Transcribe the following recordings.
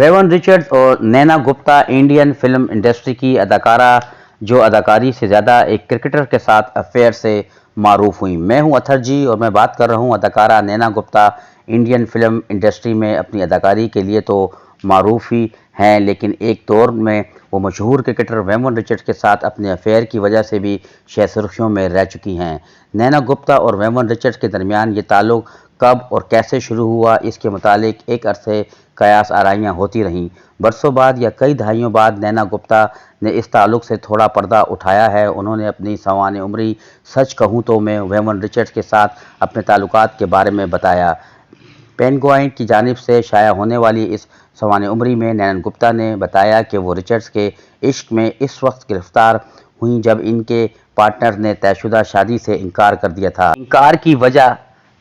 Woven Richards और नैना Gupta Indian film industry की अदाकारा जो अदाकारी से ज़्यादा एक क्रिकेटर के साथ अफेयर से मारूफ हुई। मैं हूं अथर जी और मैं बात कर रहा हूं अदाकारा नैना गुप्ता। इंडियन फिल्म इंडस्ट्री में अपनी अदाकारी के लिए तो मारूफ ही हैं, लेकिन एक दौर में वो मशहूर क्रिकेटर वेवन रिचर्ड्स के साथ अपने अफेयर की वजह से भी शह सुर्खियों में रह चुकी हैं। नैना गुप्ता और वेवन रिचर्ड्स के दरमियान ये ताल्लुक़ कब और कैसे शुरू हुआ, इसके मुतालिक एक अरसे कयास आराइयाँ होती रहीं। बरसों बाद या कई दहाइयों बाद नैना गुप्ता ने इस ताल्लुक़ से थोड़ा पर्दा उठाया है। उन्होंने अपनी सवान उम्री सच कहूँ तो में वेवन रिचर्ड्स के साथ अपने ताल्लुकात के बारे में बताया। पेंगुइन की जानिब से शाया होने वाली इस सवान उम्री में नैना गुप्ता ने बताया कि वो रिचर्ड्स के इश्क में इस वक्त गिरफ्तार हुई जब इनके पार्टनर ने तयशुदा शादी से इनकार कर दिया था। इनकार की वजह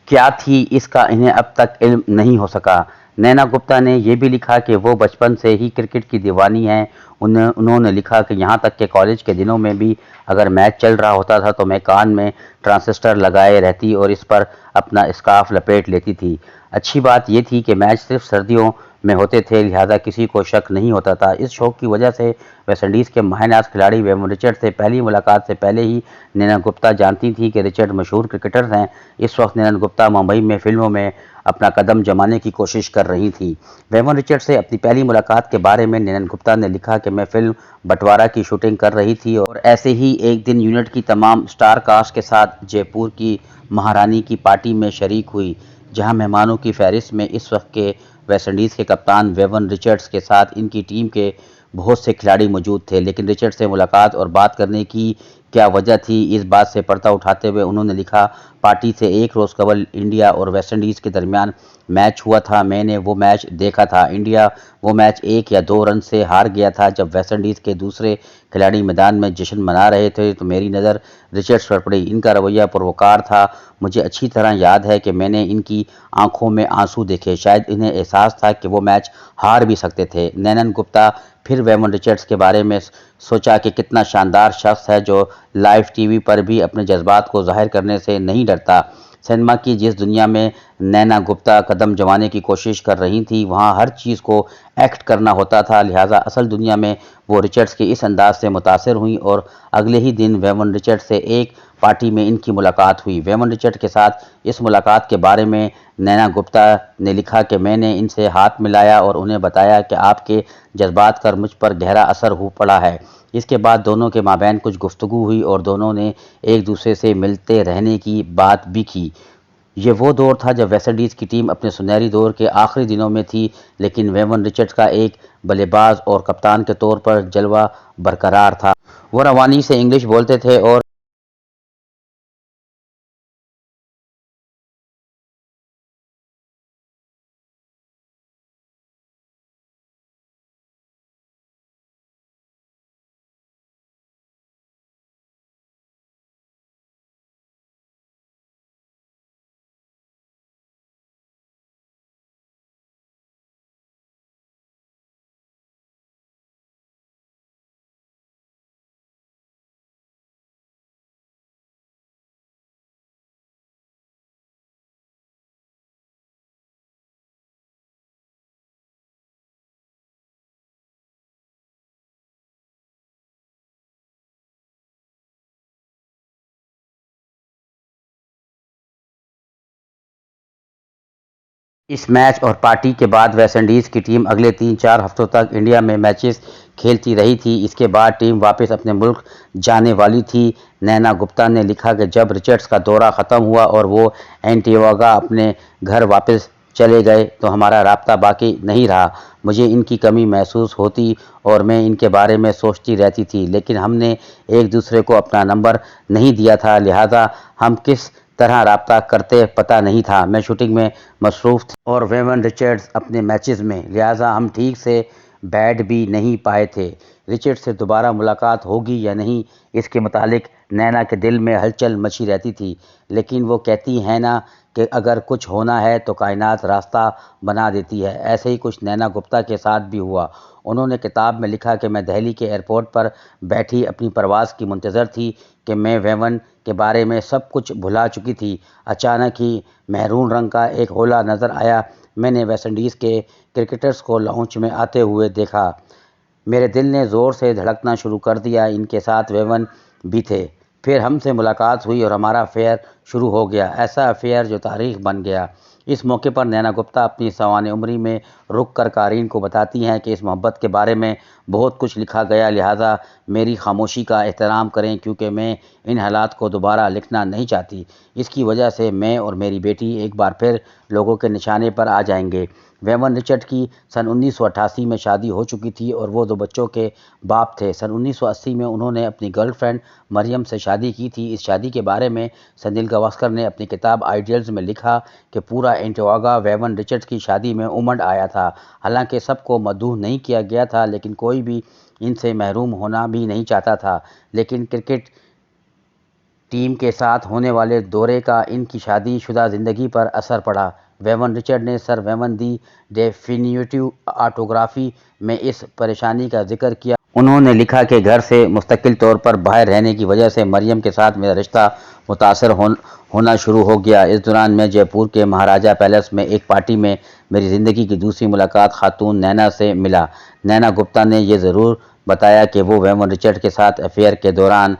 क्या थी, इसका इन्हें अब तक इल्म नहीं हो सका। नैना गुप्ता ने यह भी लिखा कि वो बचपन से ही क्रिकेट की दीवानी हैं। उन्होंने लिखा कि यहाँ तक कि कॉलेज के दिनों में भी अगर मैच चल रहा होता था तो मैं कान में ट्रांसिस्टर लगाए रहती और इस पर अपना स्कार्फ लपेट लेती थी। अच्छी बात यह थी कि मैच सिर्फ सर्दियों में होते थे, लिहाजा किसी को शक नहीं होता था। इस शौक की वजह से वेस्टइंडीज़ के माहिनाज खिलाड़ी वेवन रिचर्ड से पहली मुलाकात से पहले ही नैना गुप्ता जानती थी कि रिचर्ड मशहूर क्रिकेटर हैं। इस वक्त नैना गुप्ता मुंबई में फिल्मों में अपना कदम जमाने की कोशिश कर रही थी। वेवन रिचर्ड से अपनी पहली मुलाकात के बारे में नैना गुप्ता ने लिखा कि मैं फिल्म बंटवारा की शूटिंग कर रही थी और ऐसे ही एक दिन यूनिट की तमाम स्टार कास्ट के साथ जयपुर की महारानी की पार्टी में शरीक हुई, जहां मेहमानों की फहरिस्त में इस वक्त के वेस्टइंडीज़ के कप्तान वेवन रिचर्ड्स के साथ इनकी टीम के बहुत से खिलाड़ी मौजूद थे। लेकिन रिचर्ड से मुलाकात और बात करने की क्या वजह थी, इस बात से पर्दा उठाते हुए उन्होंने लिखा, पार्टी से एक रोज़ कबल इंडिया और वेस्टइंडीज़ के दरमियान मैच हुआ था। मैंने वो मैच देखा था। इंडिया वो मैच 1 या 2 रन से हार गया था। जब वेस्टइंडीज़ के दूसरे खिलाड़ी मैदान में जश्न मना रहे थे तो मेरी नज़र रिचर्ड्स पर पड़ी। इनका रवैया पुरवकार था। मुझे अच्छी तरह याद है कि मैंने इनकी आंखों में आंसू देखे। शायद इन्हें एहसास था कि वो मैच हार भी सकते थे। नैना गुप्ता फिर वेवन रिचर्ड्स के बारे में सोचा कि कितना शानदार शख्स है जो लाइव टीवी पर भी अपने जज्बात को जाहिर करने से नहीं डरता। सिनेमा की जिस दुनिया में नैना गुप्ता कदम जमाने की कोशिश कर रही थी, वहाँ हर चीज़ को एक्ट करना होता था, लिहाजा असल दुनिया में वो रिचर्ड्स के इस अंदाज से मुतासिर हुई और अगले ही दिन वेवन रिचर्ड्स से एक पार्टी में इनकी मुलाकात हुई। वेवन रिचर्ड के साथ इस मुलाकात के बारे में नैना गुप्ता ने लिखा कि मैंने इनसे हाथ मिलाया और उन्हें बताया कि आपके जज्बात का मुझ पर गहरा असर हो पड़ा है। इसके बाद दोनों के माबैन कुछ गुफ्तगू हुई और दोनों ने एक दूसरे से मिलते रहने की बात भी की। ये वो दौर था जब वेस्टइंडीज़ की टीम अपने सुनहरी दौर के आखिरी दिनों में थी, लेकिन वेवन रिचर्ड्स का एक बल्लेबाज और कप्तान के तौर पर जलवा बरकरार था। वो रवानी से इंग्लिश बोलते थे और इस मैच और पार्टी के बाद वेस्टइंडीज़ की टीम अगले 3-4 हफ्तों तक इंडिया में मैचेस खेलती रही थी। इसके बाद टीम वापस अपने मुल्क जाने वाली थी। नैना गुप्ता ने लिखा कि जब रिचर्ड्स का दौरा ख़त्म हुआ और वो एंटीगा अपने घर वापस चले गए तो हमारा राब्ता बाकी नहीं रहा। मुझे इनकी कमी महसूस होती और मैं इनके बारे में सोचती रहती थी, लेकिन हमने एक दूसरे को अपना नंबर नहीं दिया था, लिहाजा हम किस तरह राब्ता करते पता नहीं था। मैं शूटिंग में मसरूफ़ थी और वेवन रिचर्ड्स अपने मैचेस में, लिहाजा हम ठीक से बैठ भी नहीं पाए थे। रिचर्ड से दोबारा मुलाकात होगी या नहीं, इसके मुतालिक नैना के दिल में हलचल मची रहती थी, लेकिन वो कहती हैं ना कि अगर कुछ होना है तो कायनात रास्ता बना देती है। ऐसे ही कुछ नैना गुप्ता के साथ भी हुआ। उन्होंने किताब में लिखा कि मैं दिल्ली के एयरपोर्ट पर बैठी अपनी परवाज़ की मुंतज़र थी कि मैं वेवन के बारे में सब कुछ भुला चुकी थी। अचानक ही महरून रंग का एक होला नज़र आया। میں نے ویسٹ انڈیز کے کرکٹرز کو لاؤنج میں آتے ہوئے دیکھا۔ میرے دل نے زور سے دھڑکنا شروع کر دیا۔ ان کے ساتھ ویون بھی تھے۔ پھر ہم سے ملاقات ہوئی اور ہمارا افیئر شروع ہو گیا، ایسا افیئر جو تاریخ بن گیا۔ اس موقع پر نینا گپتا اپنی سوانح عمری میں رک کر قارئین کو بتاتی ہیں کہ اس محبت کے بارے میں بہت کچھ لکھا گیا، لہٰذا میری خاموشی کا احترام کریں کیونکہ میں ان حالات کو دوبارہ لکھنا نہیں چاہتی۔ اس کی وجہ سے میں اور میری بیٹی ایک بار پھر لوگوں کے نشانے پر آ جائیں گے۔ ویون رچرڈ کی سن 1988 میں شادی ہو چکی تھی اور وہ 2 بچوں کے باپ تھے۔ سن 1980 میں انہوں نے اپنی گرل فرینڈ مریم سے شادی کی تھی۔ اس شادی کے بارے میں سنیل گواسکر نے اپنی کتاب آئیڈیلز میں لکھا کہ پورا اینٹیگوا ویون رچرڈ کی شادی میں امنڈ آیا تھا۔ حالانکہ سب کو مدعو نہیں کیا گیا تھا لیکن کوئی بھی ان سے محروم ہونا بھی نہیں چاہتا تھا، لیکن کرکٹ ٹیم کے ساتھ ہونے والے دورے کا ان کی شادی شدہ زندگی پر اثر پڑا۔ ویون رچرڈ نے سر ویون دی ڈیفینیٹیو آٹوگرافی میں اس پریشانی کا ذکر کیا۔ انہوں نے لکھا کہ گھر سے مستقل طور پر باہر رہنے کی وجہ سے مریم کے ساتھ میرا رشتہ متاثر ہونا شروع ہو گیا۔ اس دوران میں جے پور کے مہاراجہ پیلس میں ایک پارٹی میں میری زندگی کی دوسری ملاقات خاتون نینا سے ملا۔ نینا گپتا نے یہ ضرور بتایا کہ وہ ویون رچرڈ کے ساتھ افیئر کے دوران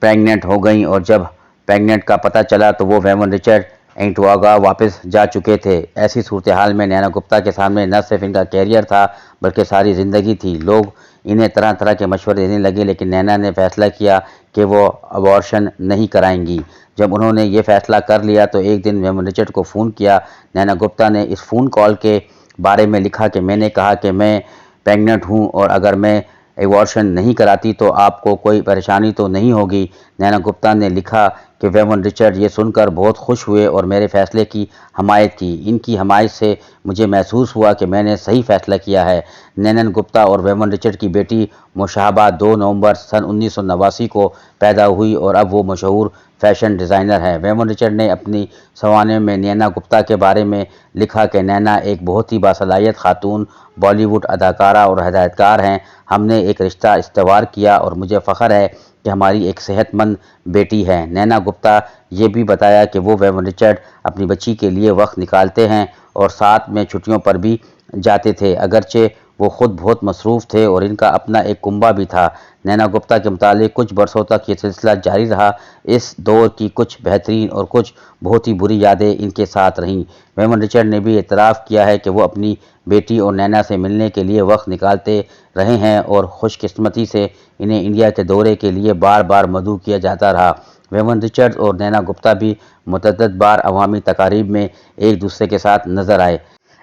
پریگننٹ ہو گئیں اور جب پریگننٹ کا پتہ چلا تو وہ ویون رچرڈ اینٹیگوا واپس جا چکے تھے۔ ایسی صورتحال میں نینا گپتا کے سامنے نہ صرف ان کا کیریئر تھا بلکہ ساری زندگی تھی۔ لوگ انہیں طرح طرح کے مشورے دینے لگے لیکن نینا نے فیصلہ کیا کہ وہ ابارشن نہیں کرائیں گی۔ جب انہوں نے یہ فیصلہ کر لیا تو ایک دن ویون رچرڈ کو فون کیا۔ نینا گپتا نے اس فون کال کے بارے میں لکھا کہ میں نے کہا کہ میں پریگننٹ ہوں اور اگر میں ایبارشن نہیں کراتی تو آپ کو کوئی پریشانی تو نہیں ہوگی۔ نینا گپتا نے لکھا کہ ویون رچرڈ یہ سن کر بہت خوش ہوئے اور میرے فیصلے کی حمایت کی۔ ان کی حمایت سے مجھے محسوس ہوا کہ میں نے صحیح فیصلہ کیا ہے۔ نینا گپتا اور ویون رچرڈ کی بیٹی مشابہ 2 نومبر سن 1989 کو پیدا ہوئی اور اب وہ مشہور فیشن ڈیزائنر ہیں۔ ویون رچرڈ نے اپنی سوانح میں نینا گپتا کے بارے میں لکھا کہ نینا ایک بہت ہی باصلاحیت خاتون بالی ووڈ اداکارہ اور ہدایتکار ہیں۔ ہم نے ایک رشتہ استوار کیا اور مجھے فخر ہے کہ ہماری ایک صحت مند بیٹی ہے۔ نینا گپتا یہ بھی بتایا کہ وہ ویون رچرڈ اپنی بچی کے لیے وقت نکالتے ہیں اور ساتھ میں چھٹیوں پر بھی جاتے تھے، اگرچہ وہ خود بہت مصروف تھے اور ان کا اپنا ایک کنبہ بھی تھا۔ نینا گپتا کے مطابق کچھ برسوں تک یہ سلسلہ جاری رہا۔ اس دور کی کچھ بہترین اور کچھ بہت ہی بری یادیں ان کے ساتھ رہیں۔ ویون رچرڈ نے بھی اعتراف کیا ہے کہ وہ اپنی بیٹی اور نینا سے ملنے کے لیے وقت نکالتے رہے ہیں اور خوش قسمتی سے انہیں انڈیا کے دورے کے لیے بار بار مدعو کیا جاتا رہا۔ ویون رچرڈ اور نینا گپتا بھی متعدد بار عوامی تقاریب میں ایک دوسرے کے ساتھ نظر آئے۔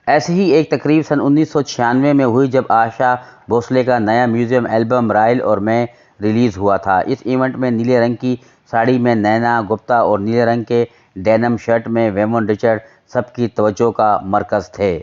ایسی ہی ایک تقریب سن 1996 میں ہوئی جب آشا بھوسلے کا نیا میوزیم البم رائل اور میں ریلیز ہوا تھا۔ اس ایونٹ میں نیلے رنگ کی ساڑی میں نینا گپتا اور نیلے رنگ کے ڈینم شرٹ میں ویون رچرڈ سب کی توجہ کا مرکز تھے۔